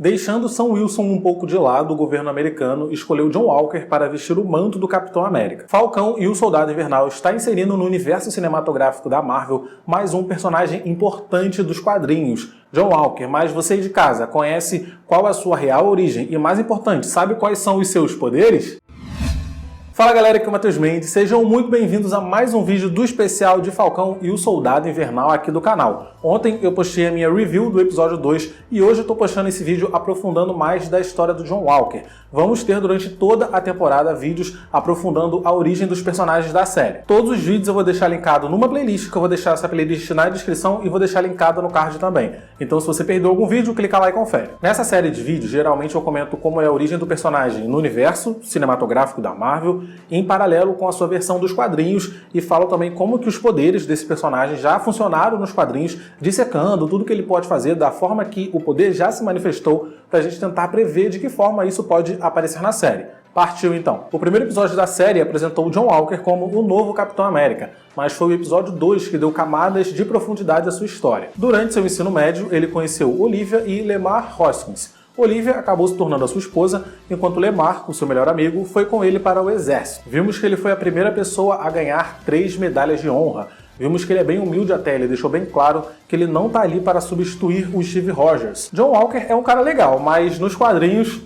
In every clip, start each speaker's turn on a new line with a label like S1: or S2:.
S1: Deixando Sam Wilson um pouco de lado, o governo americano escolheu John Walker para vestir o manto do Capitão América. Falcão e o Soldado Invernal está inserindo no universo cinematográfico da Marvel mais um personagem importante dos quadrinhos, John Walker. Mas você de casa conhece qual é a sua real origem e, mais importante, sabe quais são os seus poderes? Fala galera, aqui é o Matheus Mendes, sejam muito bem-vindos a mais um vídeo do especial de Falcão e o Soldado Invernal aqui do canal. Ontem eu postei a minha review do episódio 2 e hoje eu estou postando esse vídeo aprofundando mais da história do John Walker. Vamos ter durante toda a temporada vídeos aprofundando a origem dos personagens da série. Todos os vídeos eu vou deixar linkado numa playlist, que eu vou deixar essa playlist na descrição e vou deixar linkado no card também. Então se você perdeu algum vídeo, clica lá e confere. Nessa série de vídeos, geralmente eu comento como é a origem do personagem no universo cinematográfico da Marvel, em paralelo com a sua versão dos quadrinhos, e falo também como que os poderes desse personagem já funcionaram nos quadrinhos, dissecando tudo que ele pode fazer, da forma que o poder já se manifestou, pra gente tentar prever de que forma isso pode aparecer na série. Partiu então. O primeiro episódio da série apresentou o John Walker como o novo Capitão América, mas foi o episódio 2 que deu camadas de profundidade à sua história. Durante seu ensino médio, ele conheceu Olivia e Lemar Hoskins. Olivia acabou se tornando a sua esposa, enquanto Lemar, o seu melhor amigo, foi com ele para o exército. Vimos que ele foi a primeira pessoa a ganhar 3 medalhas de honra. Vimos que ele é bem humilde até, ele deixou bem claro que ele não tá ali para substituir o Steve Rogers. John Walker é um cara legal, mas nos quadrinhos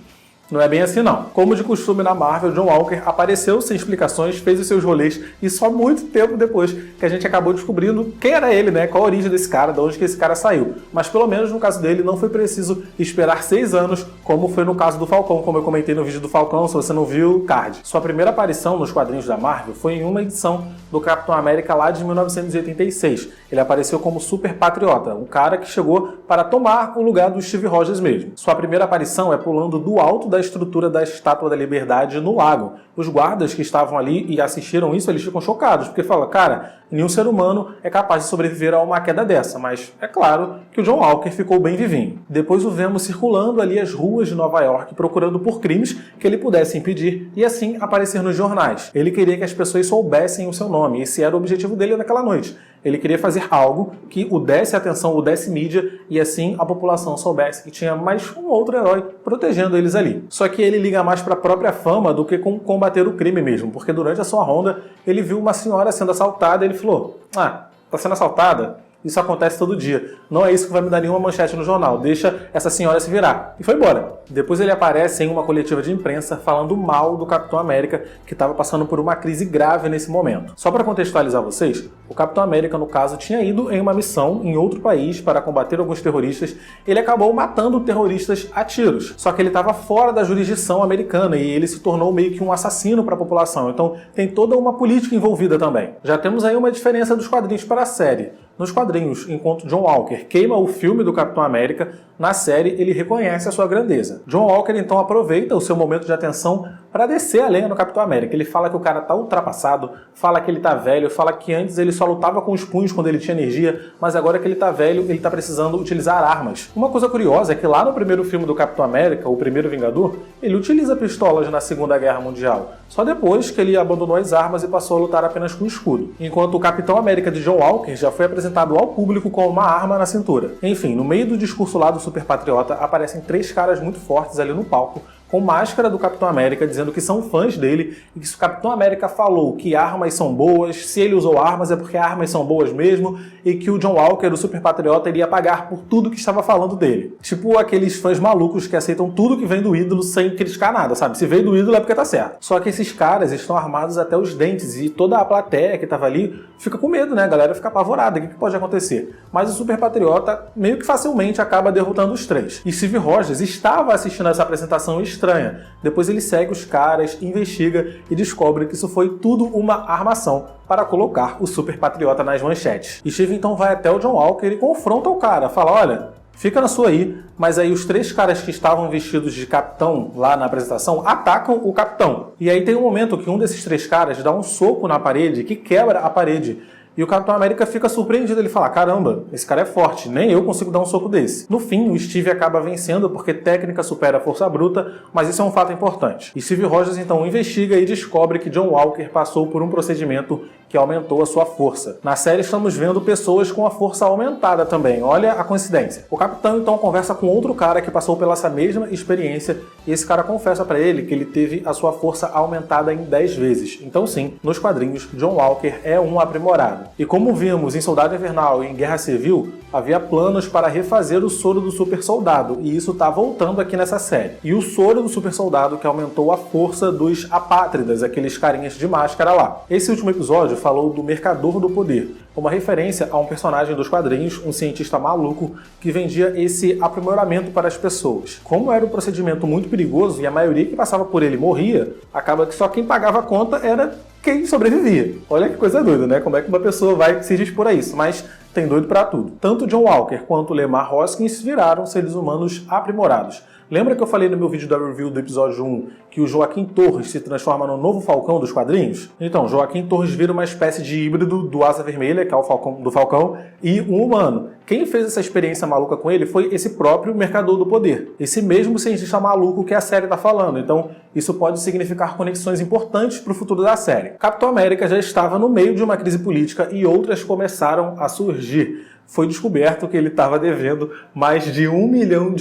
S1: não é bem assim não. Como de costume na Marvel, John Walker apareceu sem explicações, fez os seus rolês e só muito tempo depois que a gente acabou descobrindo quem era ele, né? Qual a origem desse cara, de onde que esse cara saiu. Mas pelo menos no caso dele não foi preciso esperar 6 anos, como foi no caso do Falcão, como eu comentei no vídeo do Falcão, se você não viu, card. Sua primeira aparição nos quadrinhos da Marvel foi em uma edição do Capitão América lá de 1986. Ele apareceu como super patriota, um cara que chegou para tomar o lugar do Steve Rogers mesmo. Sua primeira aparição é pulando do alto da estrutura da Estátua da Liberdade no lago. Os guardas que estavam ali e assistiram isso, eles ficam chocados, porque falam, cara, nenhum ser humano é capaz de sobreviver a uma queda dessa, mas é claro que o John Walker ficou bem vivinho. Depois o vemos circulando ali as ruas de Nova York, procurando por crimes que ele pudesse impedir e assim aparecer nos jornais. Ele queria que as pessoas soubessem o seu nome, esse era o objetivo dele naquela noite. Ele queria fazer algo que o desse atenção, o desse mídia, e assim a população soubesse que tinha mais um outro herói protegendo eles ali. Só que ele liga mais para a própria fama do que com combater o crime mesmo, porque durante a sua ronda ele viu uma senhora sendo assaltada e ele falou, tá sendo assaltada? Isso acontece todo dia. Não é isso que vai me dar nenhuma manchete no jornal. Deixa essa senhora se virar. E foi embora. Depois ele aparece em uma coletiva de imprensa falando mal do Capitão América, que estava passando por uma crise grave nesse momento. Só para contextualizar vocês, o Capitão América, no caso, tinha ido em uma missão em outro país para combater alguns terroristas. Ele acabou matando terroristas a tiros. Só que ele estava fora da jurisdição americana e ele se tornou meio que um assassino para a população. Então tem toda uma política envolvida também. Já temos aí uma diferença dos quadrinhos para a série. Nos quadrinhos, enquanto John Walker queima o filme do Capitão América, na série ele reconhece a sua grandeza. John Walker então aproveita o seu momento de atenção para descer a lenha no Capitão América. Ele fala que o cara tá ultrapassado, fala que ele tá velho, fala que antes ele só lutava com os punhos quando ele tinha energia, mas agora que ele tá velho, ele tá precisando utilizar armas. Uma coisa curiosa é que lá no primeiro filme do Capitão América, o primeiro Vingador, ele utiliza pistolas na Segunda Guerra Mundial. Só depois que ele abandonou as armas e passou a lutar apenas com escudo. Enquanto o Capitão América de John Walker já foi apresentado ao público com uma arma na cintura. Enfim, no meio do discurso lá do super patriota, aparecem 3 caras muito fortes ali no palco, com máscara do Capitão América, dizendo que são fãs dele e que se o Capitão América falou que armas são boas, se ele usou armas é porque armas são boas mesmo, e que o John Walker, o super patriota, iria pagar por tudo que estava falando dele. Tipo aqueles fãs malucos que aceitam tudo que vem do ídolo sem criticar nada, sabe? Se veio do ídolo é porque tá certo. Só que esses caras estão armados até os dentes e toda a plateia que tava ali fica com medo, né? A galera fica apavorada, o que pode acontecer? Mas o super patriota meio que facilmente acaba derrotando os 3. E Steve Rogers estava assistindo essa apresentação estranha. Depois ele segue os caras, investiga e descobre que isso foi tudo uma armação para colocar o super patriota nas manchetes. E Steve então vai até o John Walker e confronta o cara, fala, olha, fica na sua aí, mas aí os 3 caras que estavam vestidos de capitão lá na apresentação atacam o capitão. E aí tem um momento que um desses 3 caras dá um soco na parede que quebra a parede. E o Capitão América fica surpreendido, ele fala, caramba, esse cara é forte, nem eu consigo dar um soco desse. No fim, o Steve acaba vencendo porque técnica supera a força bruta, mas isso é um fato importante. E Steve Rogers então investiga e descobre que John Walker passou por um procedimento que aumentou a sua força. Na série estamos vendo pessoas com a força aumentada também, olha a coincidência. O Capitão então conversa com outro cara que passou pela essa mesma experiência e esse cara confessa pra ele que ele teve a sua força aumentada em 10 vezes. Então sim, nos quadrinhos, John Walker é um aprimorado. E como vimos em Soldado Invernal e em Guerra Civil, havia planos para refazer o soro do super soldado, e isso tá voltando aqui nessa série. E o soro do super soldado que aumentou a força dos apátridas, aqueles carinhas de máscara lá. Esse último episódio falou do Mercador do Poder, uma referência a um personagem dos quadrinhos, um cientista maluco que vendia esse aprimoramento para as pessoas. Como era um procedimento muito perigoso e a maioria que passava por ele morria, acaba que só quem pagava a conta era quem sobrevivia. Olha que coisa doida, né? Como é que uma pessoa vai se dispor a isso? Mas tem doido pra tudo. Tanto John Walker quanto Lemar Hoskins viraram seres humanos aprimorados. Lembra que eu falei no meu vídeo da review do episódio 1 que o Joaquim Torres se transforma no novo Falcão dos quadrinhos? Então, Joaquim Torres vira uma espécie de híbrido do Asa Vermelha, que é o Falcão, do Falcão, e um humano. Quem fez essa experiência maluca com ele foi esse próprio Mercador do Poder. Esse mesmo cientista maluco que a série está falando. Então, isso pode significar conexões importantes para o futuro da série. Capitão América já estava no meio de uma crise política e outras começaram a surgir. Foi descoberto que ele estava devendo mais de $1 milhão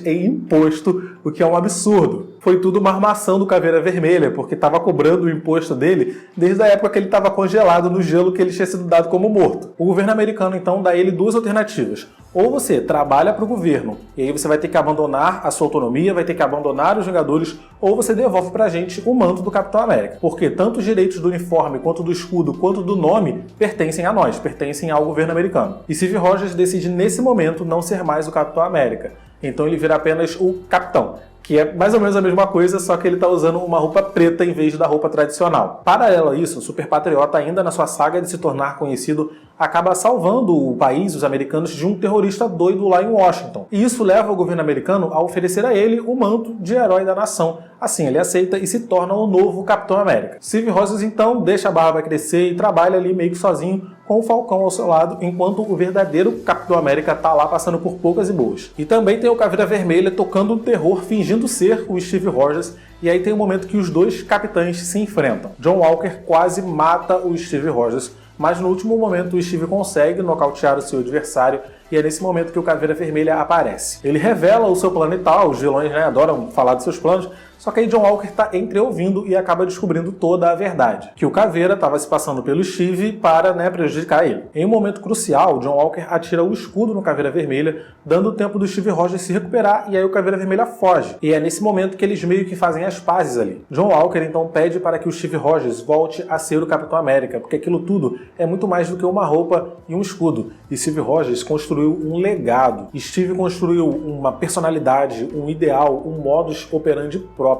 S1: em imposto, o que é um absurdo. Foi tudo uma armação do Caveira Vermelha, porque estava cobrando o imposto dele desde a época que ele estava congelado no gelo que ele tinha sido dado como morto. O governo americano então dá a ele duas alternativas. Ou você trabalha para o governo, e aí você vai ter que abandonar a sua autonomia, vai ter que abandonar os Vingadores, ou você devolve pra gente o manto do Capitão América. Porque tanto os direitos do uniforme, quanto do escudo, quanto do nome pertencem a nós, pertencem ao governo americano. E Steve Rogers decide nesse momento não ser mais o Capitão América. Então ele vira apenas o Capitão, que é mais ou menos a mesma coisa, só que ele está usando uma roupa preta em vez da roupa tradicional. Paralelo a isso, o Super Patriota, ainda na sua saga de se tornar conhecido, acaba salvando o país, os americanos, de um terrorista doido lá em Washington. E isso leva o governo americano a oferecer a ele o manto de herói da nação. Assim, ele aceita e se torna o novo Capitão América. Steve Rogers, então, deixa a barba crescer e trabalha ali meio que sozinho, com o Falcão ao seu lado, enquanto o verdadeiro Capitão América tá lá passando por poucas e boas. E também tem o Caveira Vermelha tocando um terror, fingindo ser o Steve Rogers, e aí tem um momento que os dois capitães se enfrentam. John Walker quase mata o Steve Rogers, mas no último momento o Steve consegue nocautear o seu adversário, e é nesse momento que o Caveira Vermelha aparece. Ele revela o seu plano e tal, os vilões, né, adoram falar dos seus planos, só que aí John Walker está entreouvindo e acaba descobrindo toda a verdade. Que o Caveira estava se passando pelo Steve para, prejudicar ele. Em um momento crucial, John Walker atira o escudo no Caveira Vermelha, dando tempo do Steve Rogers se recuperar, e aí o Caveira Vermelha foge. E é nesse momento que eles meio que fazem as pazes ali. John Walker então pede para que o Steve Rogers volte a ser o Capitão América, porque aquilo tudo é muito mais do que uma roupa e um escudo. E Steve Rogers construiu um legado. Steve construiu uma personalidade, um ideal, um modus operandi próprio.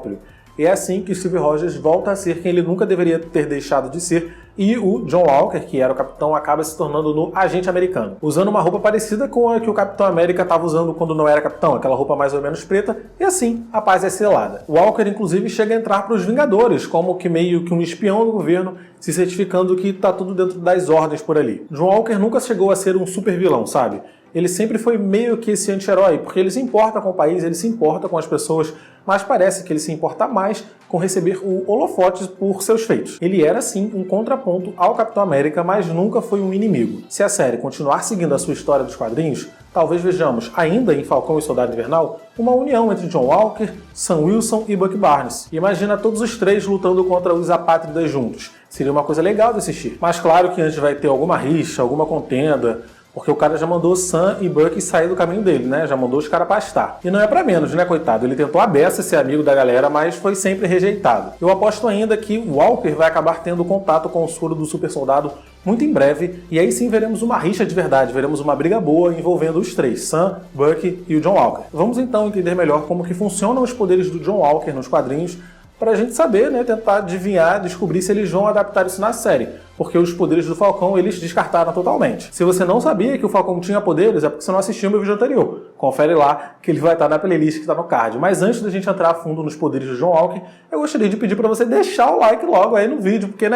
S1: E é assim que Steve Rogers volta a ser quem ele nunca deveria ter deixado de ser, e o John Walker, que era o capitão, acaba se tornando no agente americano, usando uma roupa parecida com a que o Capitão América estava usando quando não era capitão, aquela roupa mais ou menos preta, e assim a paz é selada. Walker, inclusive, chega a entrar para os Vingadores, como que meio que um espião do governo, se certificando que tá tudo dentro das ordens por ali. John Walker nunca chegou a ser um super vilão, sabe? Ele sempre foi meio que esse anti-herói, porque ele se importa com o país, ele se importa com as pessoas, mas parece que ele se importa mais com receber o holofote por seus feitos. Ele era, sim, um contraponto ao Capitão América, mas nunca foi um inimigo. Se a série continuar seguindo a sua história dos quadrinhos, talvez vejamos, ainda em Falcão e Soldado Invernal, uma união entre John Walker, Sam Wilson e Bucky Barnes. Imagina todos os três lutando contra os apátridas juntos. Seria uma coisa legal de assistir. Mas claro que antes vai ter alguma rixa, alguma contenda, porque o cara já mandou Sam e Bucky sair do caminho dele, né? Já mandou os caras pastar. E não é pra menos, né, coitado? Ele tentou a beça ser amigo da galera, mas foi sempre rejeitado. Eu aposto ainda que Walker vai acabar tendo contato com o soro do super soldado muito em breve, e aí sim veremos uma rixa de verdade, veremos uma briga boa envolvendo os três, Sam, Bucky e o John Walker. Vamos então entender melhor como que funcionam os poderes do John Walker nos quadrinhos, para a gente saber, né, tentar adivinhar, descobrir se eles vão adaptar isso na série, porque os poderes do Falcão eles descartaram totalmente. Se você não sabia que o Falcão tinha poderes, é porque você não assistiu meu vídeo anterior. Confere lá, que ele vai estar na playlist que está no card. Mas antes da gente entrar a fundo nos poderes do John Walker, eu gostaria de pedir para você deixar o like logo aí no vídeo, porque,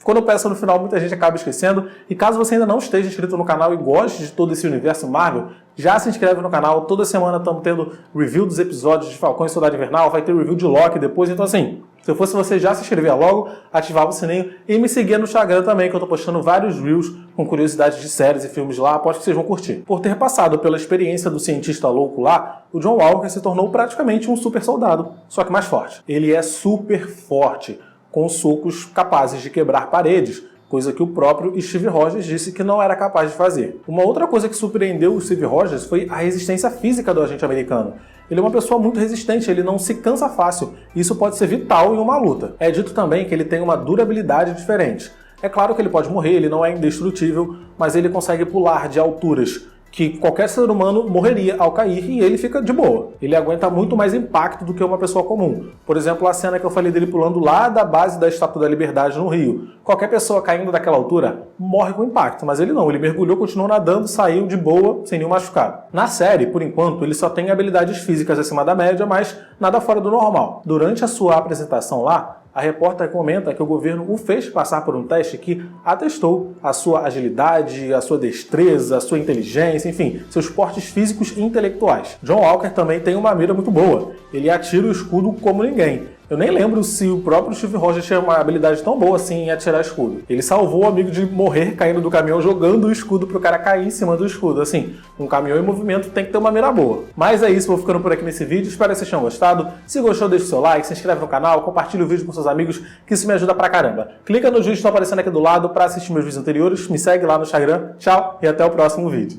S1: Quando eu peço no final, muita gente acaba esquecendo. E caso você ainda não esteja inscrito no canal e goste de todo esse universo Marvel, já se inscreve no canal. Toda semana estamos tendo review dos episódios de Falcão e Soldado Invernal, vai ter review de Loki depois. Então assim, se eu fosse você, já se inscrevia logo, ativava o sininho e me seguia no Instagram também, que eu tô postando vários reels com curiosidades de séries e filmes lá, aposto que vocês vão curtir. Por ter passado pela experiência do cientista louco lá, o John Walker se tornou praticamente um super soldado, só que mais forte. Ele é super forte, com socos capazes de quebrar paredes, coisa que o próprio Steve Rogers disse que não era capaz de fazer. Uma outra coisa que surpreendeu o Steve Rogers foi a resistência física do agente americano. Ele é uma pessoa muito resistente, ele não se cansa fácil, e isso pode ser vital em uma luta. É dito também que ele tem uma durabilidade diferente. É claro que ele pode morrer, ele não é indestrutível, mas ele consegue pular de alturas que qualquer ser humano morreria ao cair e ele fica de boa. Ele aguenta muito mais impacto do que uma pessoa comum. Por exemplo, a cena que eu falei dele pulando lá da base da Estátua da Liberdade no Rio. Qualquer pessoa caindo daquela altura morre com impacto, mas ele não. Ele mergulhou, continuou nadando, saiu de boa, sem nenhum machucado. Na série, por enquanto, ele só tem habilidades físicas acima da média, mas nada fora do normal. Durante a sua apresentação lá, a repórter comenta que o governo o fez passar por um teste que atestou a sua agilidade, a sua destreza, a sua inteligência, enfim, seus portes físicos e intelectuais. John Walker também tem uma mira muito boa. Ele atira o escudo como ninguém. Eu nem lembro se o próprio Steve Rogers tinha uma habilidade tão boa assim em atirar escudo. Ele salvou o amigo de morrer caindo do caminhão jogando o escudo pro cara cair em cima do escudo. Assim, um caminhão em movimento tem que ter uma mira boa. Mas é isso, vou ficando por aqui nesse vídeo. Espero que vocês tenham gostado. Se gostou, deixa o seu like, se inscreve no canal, compartilha o vídeo com seus amigos, que isso me ajuda pra caramba. Clica nos vídeos que estão aparecendo aqui do lado pra assistir meus vídeos anteriores. Me segue lá no Instagram. Tchau e até o próximo vídeo.